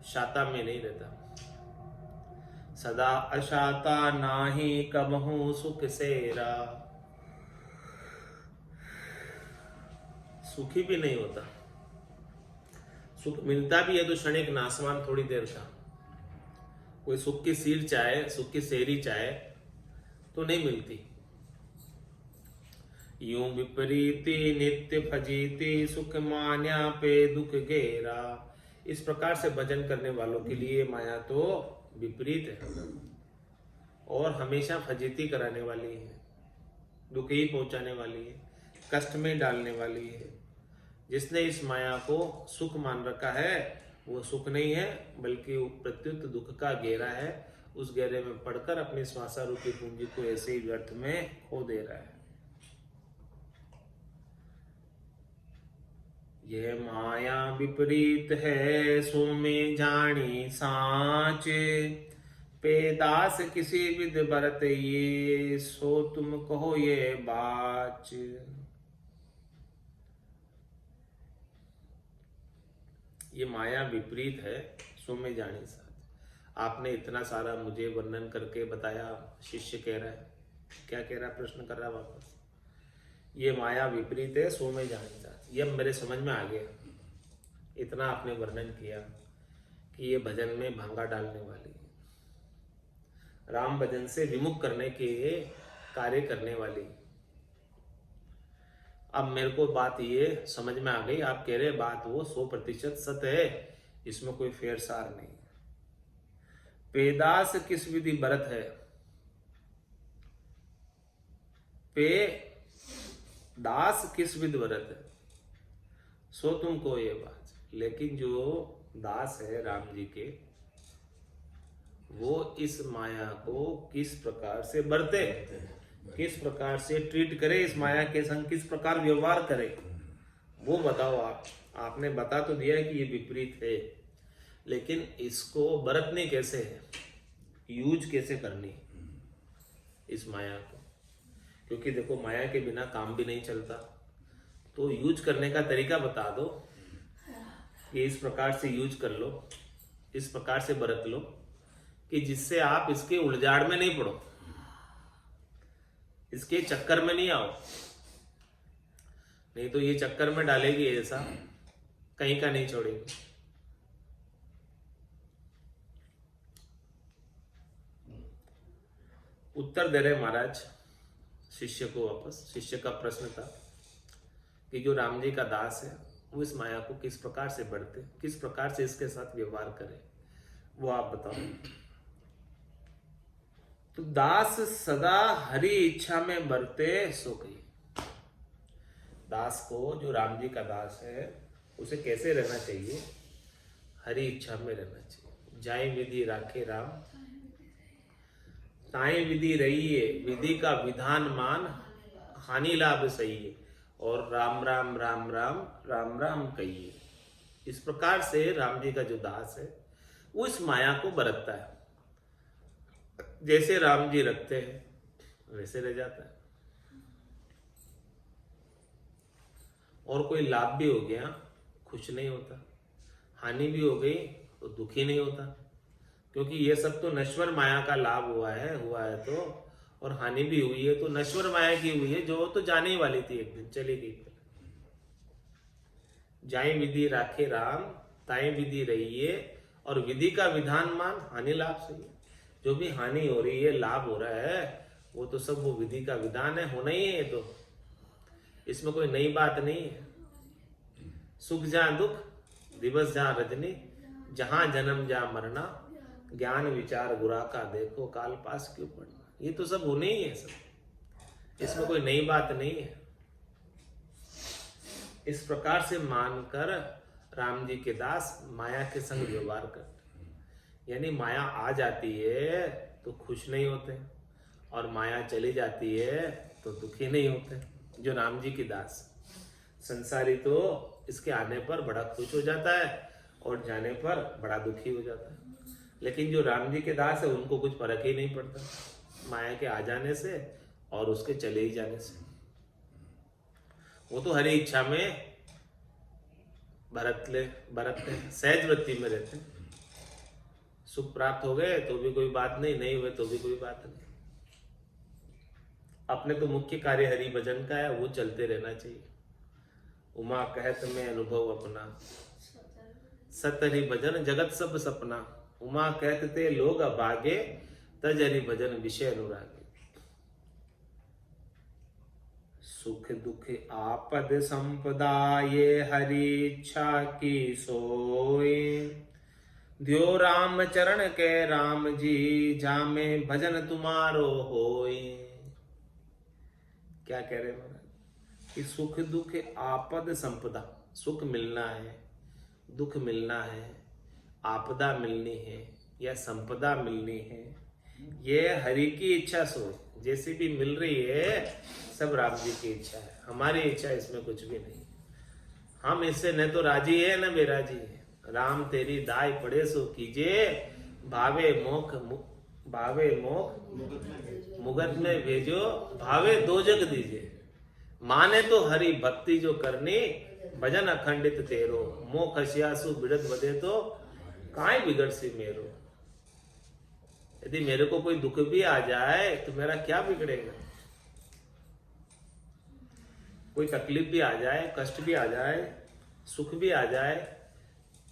शाता में नहीं रहता। सदा अशाता नाही कबहू सुख सेरा। सुखी भी नहीं होता, सुख मिलता भी है तो क्षणिक नासवान, थोड़ी देर का। कोई सुख की सीर चाहे, सुख की सेरी चाहे तो नहीं मिलती। यूं विपरीति नित्य फजीती सुख मान्या पे दुख घेरा। इस प्रकार से भजन करने वालों के लिए माया तो विपरीत है और हमेशा फजीती कराने वाली है, दुख ही पहुंचाने वाली है, कष्ट में डालने वाली है। जिसने इस माया को सुख मान रखा है वो सुख नहीं है, बल्कि प्रत्युत दुख का घेरा है। उस घेरे में पड़कर अपनी श्वासा रूपी पूंजी को ऐसे ही व्यर्थ में खो दे रहा है। ये माया विपरीत है सो में जानी साच, पेदास किसी विध बरत ये सो तुम कहो ये बाच। ये माया विपरीत है सो में जानी साच। आपने इतना सारा मुझे वर्णन करके बताया, शिष्य कह रहा है, क्या कह रहा है, प्रश्न कर रहा है वापस। ये माया विपरीत है सो में जानी साच। ये मेरे समझ में आ गया। इतना आपने वर्णन किया कि ये भजन में भांगा डालने वाली है, राम भजन से विमुख करने के कार्य करने वाली। अब मेरे को बात ये समझ में आ गई, आप कह रहे बात वो 100% सत्य है, इसमें कोई फेर सार नहीं। पेदास किस विधि बरत है, पे दास किस विधि बरत है, सो तुमको ये बात। लेकिन जो दास है राम जी के, वो इस माया को किस प्रकार से बरते, किस प्रकार से ट्रीट करे, इस माया के संग किस प्रकार व्यवहार करे, वो बताओ आप। आपने बता तो दिया है कि ये विपरीत है, लेकिन इसको बरतने कैसे है, यूज कैसे करनी इस माया को। क्योंकि देखो माया के बिना काम भी नहीं चलता, तो यूज करने का तरीका बता दो कि इस प्रकार से यूज कर लो, इस प्रकार से बरत लो कि जिससे आप इसके उलझाड़ में नहीं पड़ो, इसके चक्कर में नहीं आओ। नहीं तो ये चक्कर में डालेगी ऐसा, कहीं का नहीं छोड़ेगी। उत्तर दे रहे महाराज शिष्य को वापस। शिष्य का प्रश्न था कि जो राम जी का दास है वो इस माया को किस प्रकार से बढ़ते, किस प्रकार से इसके साथ व्यवहार करे, वो आप बताओ। तो दास सदा हरि इच्छा में बरते सो कही। दास को, जो राम जी का दास है, उसे कैसे रहना चाहिए, हरि इच्छा में रहना चाहिए। जाय विधि राखे राम, ताई विधि रहिए, विधि का विधान मान, हानि लाभ सही है, और राम राम राम राम राम राम कहिए। इस प्रकार से राम जी का जो दास है वो इस माया को बरतता है, जैसे राम जी रखते हैं वैसे रह जाता है। और कोई लाभ भी हो गया खुश नहीं होता, हानि भी हो गई तो दुखी नहीं होता, क्योंकि ये सब तो नश्वर माया का लाभ हुआ है तो, और हानि भी हुई है तो नश्वर माया की हुई है, जो तो जाने ही वाली थी, एक दिन चली गई। जाए विधि राखे राम, ताई विधि रहिए, और विधि का विधान मान, हानि लाभ सही है। जो भी हानि हो रही है, लाभ हो रहा है, वो तो सब वो विधि का विधान है, होना ही है। तो इसमें कोई नई बात नहीं है। सुख जहां दुख, दिवस जहां रजनी, जहां जन्म जहां मरना, ज्ञान विचार गुरा का देखो, काल पास क्यों पढ़ना। ये तो सब होने ही है सब, इसमें कोई नई बात नहीं है। इस प्रकार से मानकर राम जी के दास माया के संग व्यवहार करते, यानी माया आ जाती है तो खुश नहीं होते, और माया चली जाती है तो दुखी नहीं होते। जो राम जी के दास, संसारी तो इसके आने पर बड़ा खुश हो जाता है और जाने पर बड़ा दुखी हो जाता है, लेकिन जो राम जी के दास है उनको कुछ फर्क ही नहीं पड़ता माया के आ जाने से और उसके चले ही जाने से। वो तो हरी इच्छा में बरतते, सहज वृत्ति में रहते। सुख प्राप्त हो गए तो भी कोई बात नहीं, नहीं हुए तो भी कोई बात नहीं। अपने तो मुख्य कार्य हरि भजन का है, वो चलते रहना चाहिए। उमा कहत में अनुभव अपना, सत हरि भजन जगत सब सपना। उमा कहते लोग अभागे, तज हरि भजन विषय अनुरागे। सुख दुख आपद संपदा, ये हरि इच्छा की सोए। द्यो राम चरण के राम जी, जामे भजन तुम्हारो होए। क्या कह रहे महाराज कि सुख दुख आपद संपदा, सुख मिलना है, दुख मिलना है, आपदा मिलनी है या संपदा मिलनी है, ये हरि की इच्छा सोए। जैसी भी मिल रही है सब राम जी की इच्छा है, हमारी इच्छा इसमें कुछ भी नहीं। हम इससे न तो राजी है न बेराजी है। राम तेरी दाय पड़े सो कीजिए, भावे मोख मुगत में भेजो, भावे दो जग दीजिए। माने तो हरि भक्ति जो करनी, भजन अखंडित तेरो, मोह खसियासु बिड़त बदे तो काई बिगड़ सी मेरो। यदि मेरे को कोई दुख भी आ जाए तो मेरा क्या बिगड़ेगा? कोई तकलीफ भी आ जाए, कष्ट भी आ जाए, सुख भी आ जाए,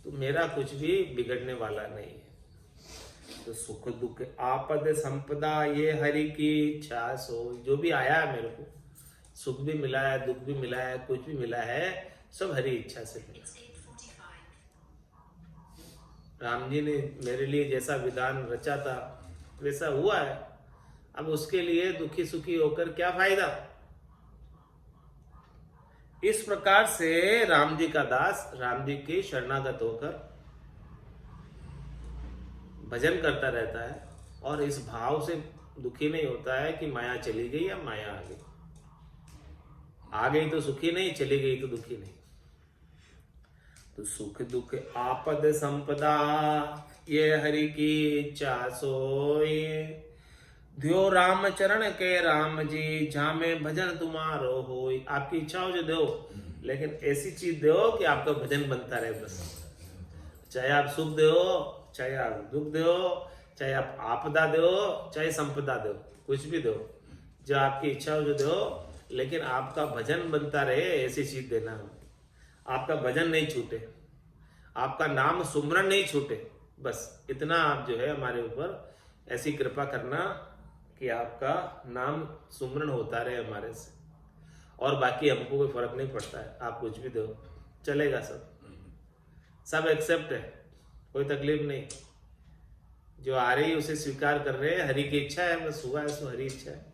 तो मेरा कुछ भी बिगड़ने वाला नहीं है। तो सुख दुख आपद संपदा ये हरि की इच्छा सो। जो भी आया है मेरे को, सुख भी मिला है, दुख भी मिला है, कुछ भी मिला है, सब हरि इच्छा से मिला। राम जी ने मेरे लिए जैसा विधान रचा था वैसा हुआ है। अब उसके लिए दुखी सुखी होकर क्या फायदा? इस प्रकार से राम जी का दास राम जी के शरणागत होकर भजन करता रहता है और इस भाव से दुखी नहीं होता है कि माया चली गई या माया आ गई। आ गई तो सुखी नहीं, चली गई तो दुखी नहीं। तो सुख दुख आपद संपदा ये हरि की इच्छा सोए। ध्यो राम चरण के राम जी, झामे भजन तुम्हारो होय। आपकी इच्छा हो जो दो, लेकिन ऐसी चीज दो कि आपका भजन बनता रहे बस। चाहे आप सुख दो, चाहे आप दुख दो, चाहे आप आपदा दो, चाहे संपदा दो, कुछ भी दो, जो आपकी इच्छा हो जो दो, लेकिन आपका भजन बनता रहे ऐसी चीज देना। आपका भजन नहीं छूटे, आपका नाम सुमरन नहीं छूटे, बस इतना आप जो है हमारे ऊपर ऐसी कृपा करना कि आपका नाम सुमरन होता रहे हमारे से। और बाकी हमको कोई फर्क नहीं पड़ता है, आप कुछ भी दो चलेगा, सब एक्सेप्ट है, कोई तकलीफ नहीं। जो आ रही है उसे स्वीकार कर रहे हैं, हरि की इच्छा है, बस हुआ है सो हरि इच्छा है।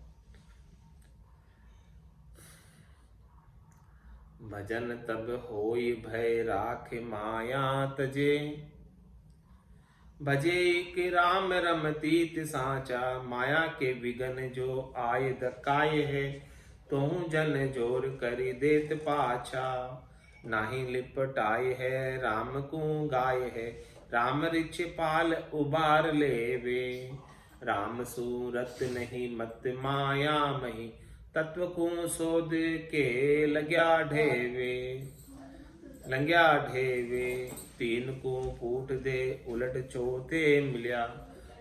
भजन तब होई भय राख माया तजे, भजे के राम रमतीत साचा। माया के विघन जो आय दकाय है, तोहू जन जोर करी देत पाछा। नाही लिपटाए है राम को गाय है, राम रिछ पाल उबार लेवे। राम सूरत नहीं मत माया मही, तत्व को सोध के लग्या ढेवे। तीन को फूट दे उलट चौथे मिलिया,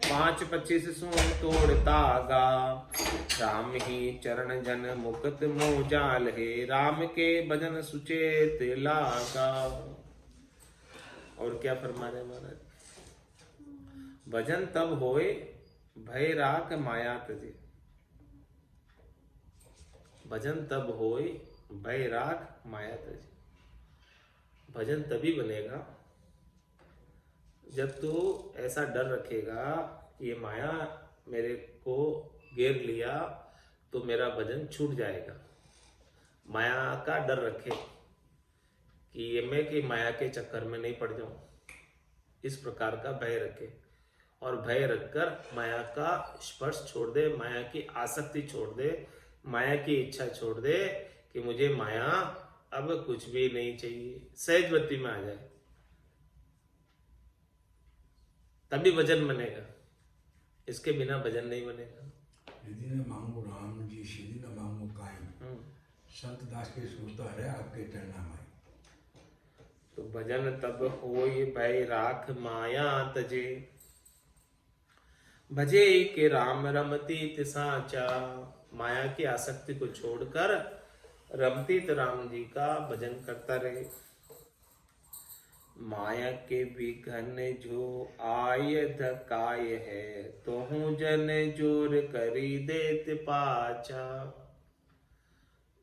5-25 सो तोड़ तागा। राम ही चरण जन मुकत मोजाल है, राम के भजन सुचेत लागा। और क्या फरमा रहे महाराज? भजन तब होए भय राख माया तजे। भजन तब होए भय राख माया तजे। भजन तभी बनेगा जब तू ऐसा डर रखेगा ये माया मेरे को घेर लिया तो मेरा भजन छूट जाएगा। माया का डर रखे कि ये मैं कि माया के चक्कर में नहीं पड़ जाऊं, इस प्रकार का भय रखे। और भय रखकर माया का स्पर्श छोड़ दे, माया की आसक्ति छोड़ दे, माया की इच्छा छोड़ दे कि मुझे माया अब कुछ भी नहीं चाहिए, सहज वृत्ति में आ जाए, तभी भजन बनेगा। इसके बिना भजन नहीं बनेगा। यदि न मांगो राम जी सीधी न मांगो काई, संत दास के सुरता है आपके चरणा में। तो भजन तब होई भय राख माया तजे, भजे के राम रमतीत साचा। माया की आसक्ति को छोड़कर रमतीत राम जी का भजन करता रहे। माया के विघन जो आय धकाय है, तोहू जन जोर करी देत पाचा।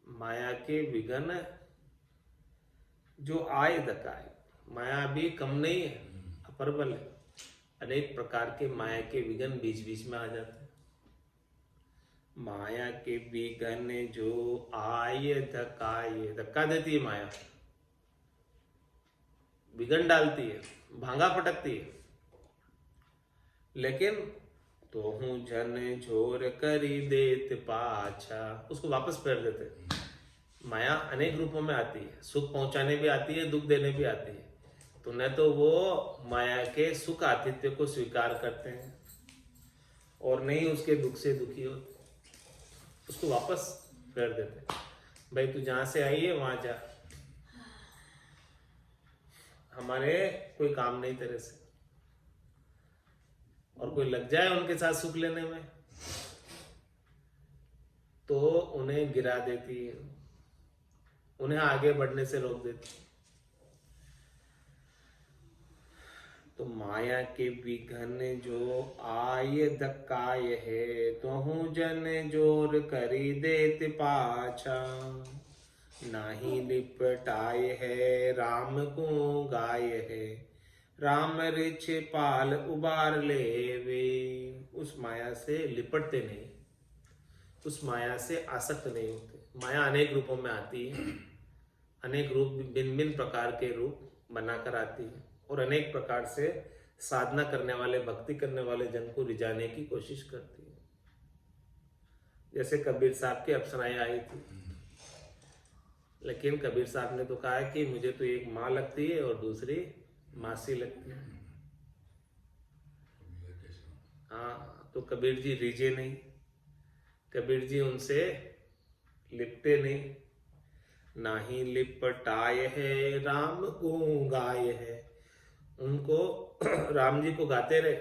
माया के विघन जो आय धकाय, माया भी कम नहीं है, अप्रबल है। अनेक प्रकार के माया के विघन बीच बीच में आ जाते हैं। माया के विघन जो आय धकाय, धक्का देती है माया, विघन डालती है, भांगा पटकती है। लेकिन तोहू जन झोर करी देत पाछा, उसको वापस फेर देते। माया अनेक रूपों में आती है, सुख पहुंचाने भी आती है, दुख देने भी आती है। तो न तो वो माया के सुख आतिथ्य को स्वीकार करते हैं और नहीं उसके दुख से दुखी होते, उसको वापस फेर देते हैं। भाई तू जहां से आई है वहां जा, हमारे कोई काम नहीं तेरे से। और कोई लग जाए उनके साथ सुख लेने में तो उन्हें गिरा देती है, उन्हें आगे बढ़ने से रोक देती है। तो माया के विघन जो आय धक्काय है, तोहू जन जोर करी देत पाछा। नाही लिपटाय है राम को गाय है, राम रिछ पाल उबार लेवे। उस माया से लिपटते नहीं, उस माया से आसक्त नहीं होते। माया अनेक रूपों में आती है, अनेक रूप भिन्न भिन्न प्रकार के रूप बनाकर आती है और अनेक प्रकार से साधना करने वाले, भक्ति करने वाले जन को रिझाने की कोशिश करती है। जैसे कबीर साहब की अप्सराएं आई थी, लेकिन कबीर साहब ने तो कहा कि मुझे तो एक माँ लगती है और दूसरी मासी लगती है। हाँ, तो कबीर जी रिझे नहीं, कबीर जी उनसे लिपटे नहीं। नाही लिपटाय है राम को गाय है, उनको राम जी को गाते रहे,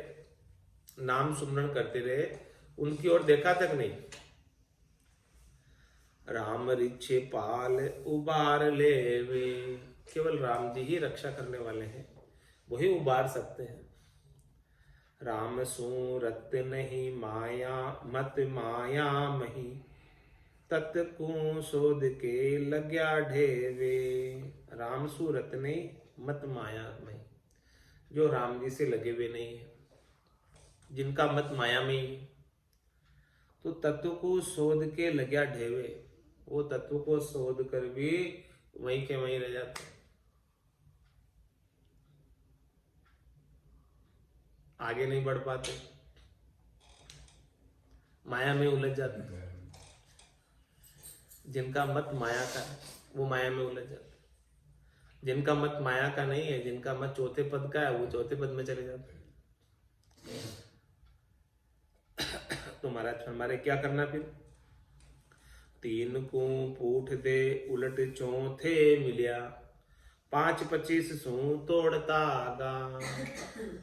नाम सुमरण करते रहे, उनकी ओर देखा तक नहीं। राम रिछे पाल उबार लेवे, केवल राम जी ही रक्षा करने वाले हैं, वही उबार सकते हैं। राम सूरत नहीं माया मत माया मही, तत्कू शोध के लग्या ढेवे। राम सूरत नहीं मत माया मही, जो राम जी से लगे हुए नहीं है, जिनका मत माया में ही, तो तत्व को शोध के लग्या ढेवे, वो तत्व को शोध कर भी वहीं के वहीं रह जाते, आगे नहीं बढ़ पाते, माया में उलझ जाते। जिनका मत माया का है वो माया में उलझ जाते, जिनका मत माया का नहीं है, जिनका मत चौथे पद का है, वो चौथे पद में चले जाते। तो महाराज हमारे क्या करना फिर? तीन को पूठ दे उलट चौथे मिलिया, 5-25 सू तोड़ता आगा।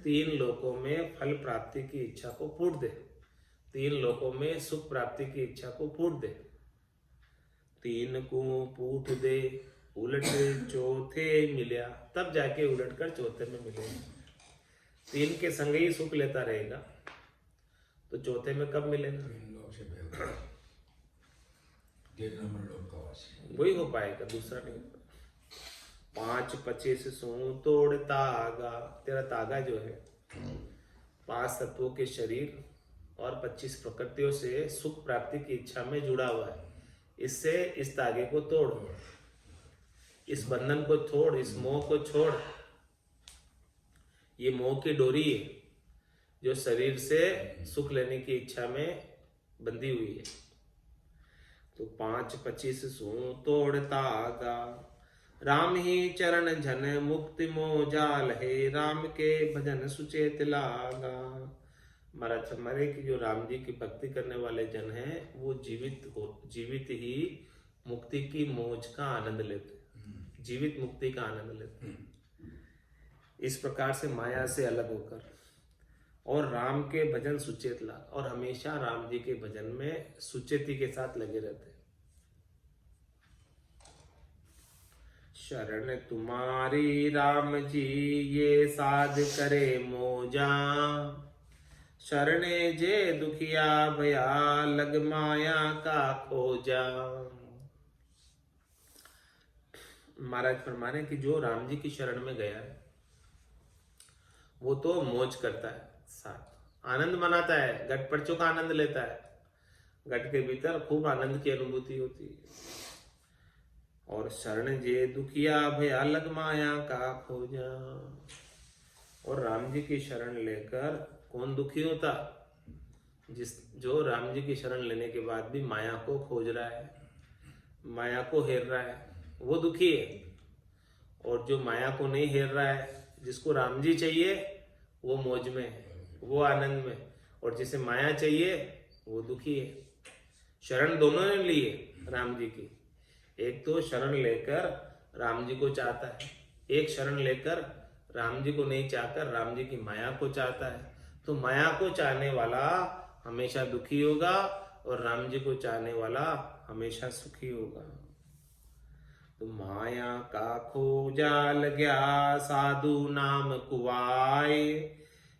तीन लोकों में फल प्राप्ति की इच्छा को फूट दे, तीन लोकों में सुख प्राप्ति की इच्छा को फूट दे। तीन को पूठ दे उलट चौथे मिलिया, तब जाके उलट कर चौथे में मिलेगा। तीन के संग ही सुख लेता रहेगा तो चौथे में कब मिलेगा? वही हो पाएगा, दूसरा नहीं। 5-25 सू तोड़ तागा, तेरा तागा जो है 5 तत्वों के शरीर और 25 प्रकृतियों से सुख प्राप्ति की इच्छा में जुड़ा हुआ है। इससे इस तागे को तोड़, इस बंधन को छोड़, इस मोह को छोड़। ये मोह की डोरी है जो शरीर से सुख लेने की इच्छा में बंधी हुई है। तो 5-25 सू तोड़ तागा, राम ही चरण झन मुक्ति मोजाल है, राम के भजन सुचेत लागा। महाराज हमारे की जो राम जी की भक्ति करने वाले जन हैं वो जीवित ही मुक्ति की मौज का आनंद लेते, जीवित मुक्ति का आनंद लेते। इस प्रकार से माया से अलग होकर और राम के भजन सुचेत लाग, और हमेशा राम जी के भजन में सुचेती के साथ लगे रहते। शरण तुम्हारी राम जी ये साध करे मोजा, शरणे जे दुखिया भया लग माया का खोजा। महाराज फरमाने कि जो राम जी की शरण में गया है वो तो मौज करता है, साथ आनंद मनाता है, घट पर्चों का आनंद लेता है, घट के भीतर खूब आनंद की अनुभूति होती है। और शरण जे दुखिया भया लग माया का खोजा, और राम जी की शरण लेकर कौन दुखी होता? जो राम जी की शरण लेने के बाद भी माया को खोज रहा है, माया को हेर रहा है वो दुखी है, और जो माया को नहीं हेर रहा है, जिसको राम जी चाहिए वो मौज में है, वो आनंद में, और जिसे माया चाहिए वो दुखी है। शरण दोनों ने ली है राम जी की, एक तो शरण लेकर राम जी को चाहता है, एक शरण लेकर राम जी को नहीं चाहकर राम जी की माया को चाहता है। तो माया को चाहने वाला हमेशा दुखी होगा और राम जी को चाहने वाला हमेशा सुखी होगा। तो माया का खोजाल गया साधु नाम कुवाय,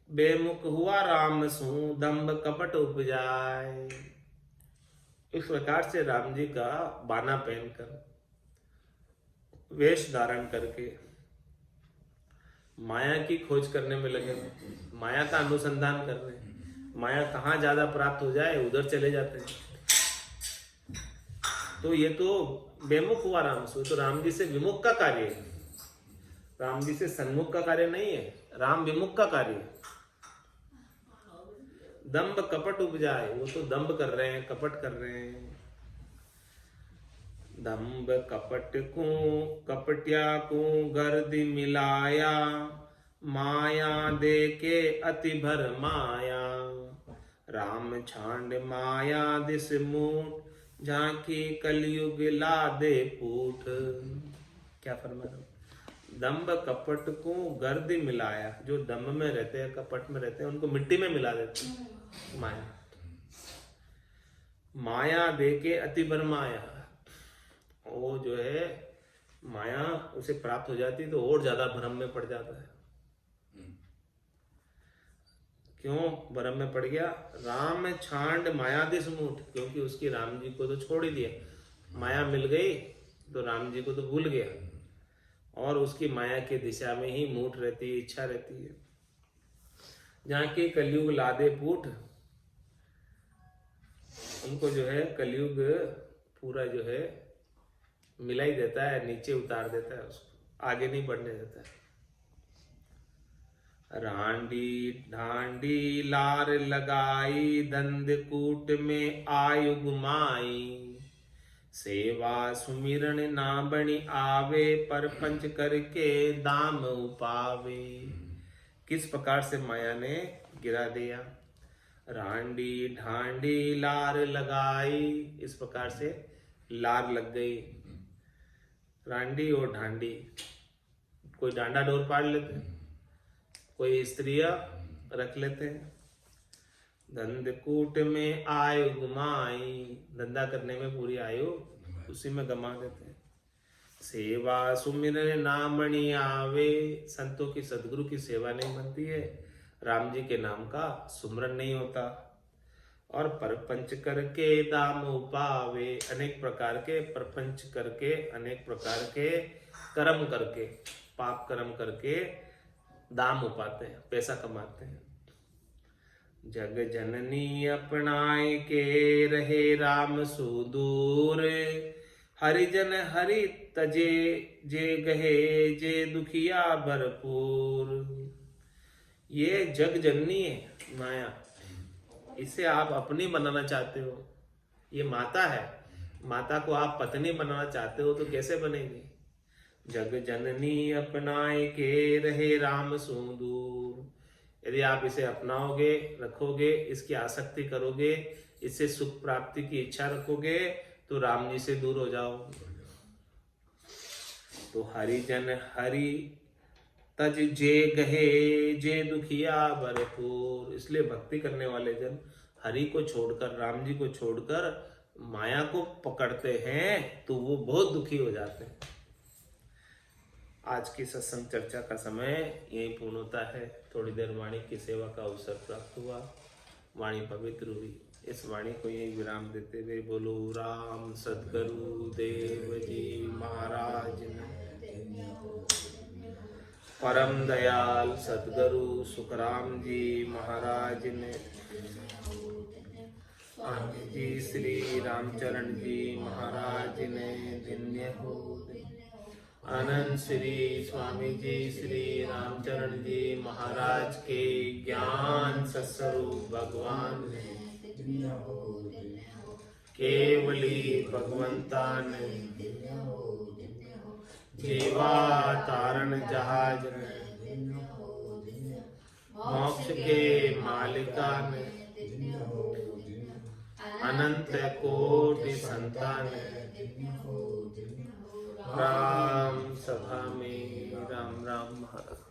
बेमुख हुआ राम सु दम्भ कपट उपजाए। इस प्रकार से राम जी का बाना पहनकर, वेश धारण करके माया की खोज करने में लगे, माया का अनुसंधान कर रहे हैं, माया कहाँ ज्यादा प्राप्त हो जाए उधर चले जाते हैं। तो ये तो बेमुख हुआ राम सु, तो राम जी से विमुख का कार्य है, राम जी से सन्मुख का कार्य नहीं है, राम विमुख का कार्य है। दंभ कपट उपजाए, वो तो दंभ कर रहे हैं, कपट कर रहे हैं। दंभ कपट को कपटिया को गर्द मिलाया, माया दे के अति भर माया, राम छांड माया दिस मूठ, झांकी कलयुग ला दे पूठ। क्या फरमा रहा हूं? दंभ कपट को गर्द मिलाया, जो दंभ में रहते हैं, कपट में रहते हैं, उनको मिट्टी में मिला देते हैं माया। माया दे के अति भर माया, वो जो है माया उसे प्राप्त हो जाती तो और ज्यादा भ्रम में पड़ जाता है। क्यों भ्रम में पड़ गया? राम छांड माया दिस मूठ, क्योंकि उसकी राम जी को तो छोड़ ही दिया, माया मिल गई तो राम जी को तो भूल गया, और उसकी माया की दिशा में ही मूठ रहती है, इच्छा रहती है। जहाँ की कलयुग लादे पूठ, उनको जो है कलयुग पूरा जो है मिला ही देता है, नीचे उतार देता है, उसको आगे नहीं बढ़ने देता है। रांडी ढांडी लार लगाई, दंड कूट में आयु गुमाई, सेवा सुमिरन ना बनी आवे, पर पंच करके दाम उपावे। किस प्रकार से माया ने गिरा दिया? रांडी ढांडी लार लगाई, इस प्रकार से लार लग गई। रांडी और ढांडी, कोई डांडा डोर पाड़ लेते हैं, कोई स्त्रियां रख लेते हैं। धंधकूट में आयु गुमाई, धंधा करने में पूरी आयु उसी में गमा देते हैं। सेवा सुमिरन नामणि आवे, संतों की सदगुरु की सेवा नहीं बनती है, राम जी के नाम का सुमरन नहीं होता। और परपंच करके दाम उपावे, अनेक प्रकार के परपंच करके, अनेक प्रकार के कर्म करके, पाप कर्म करके दाम उपाते हैं, पैसा कमाते हैं। जग जननी अपनाए के रहे राम सुदूर, हरिजन हरि तजे जे गहे जे दुखिया भरपूर। ये जग जननी है माया, इसे आप अपनी बनाना चाहते हो, ये माता है, माता को आप पत्नी बनाना चाहते हो तो कैसे बनेगी? जग जननी अपनाए के रहे राम सुदूर, यदि आप इसे अपनाओगे, रखोगे, इसकी आसक्ति करोगे, इससे सुख प्राप्ति की इच्छा रखोगे, तो राम जी से दूर हो जाओगे। तो हरिजन हरि तज जे गहे जे दुखिया भरपूर, इसलिए भक्ति करने वाले जन हरि को छोड़कर, राम जी को छोड़कर माया को पकड़ते हैं तो वो बहुत दुखी हो जाते हैं। आज की सत्संग चर्चा का समय यही पूर्ण होता है। थोड़ी देर वाणी की सेवा का अवसर प्राप्त हुआ, वाणी पवित्र हुई। इस वाणी को यही विराम देते हुए बोलो राम सद्गुरु देव जी महाराज ने, परम दयाल सद्गुरु सुखराम जी महाराज ने, स्वामी जी श्री रामचरण जी महाराज ने धन्य हो। आनंद श्री स्वामी जी श्री रामचरण जी महाराज के ज्ञान सत्स्वरूप भगवान ने केवली भगवंता ने जीवा तारण जहाज ने मोक्ष के मालिका ने अनंत कोटि संतान राम सभा में राम राम हर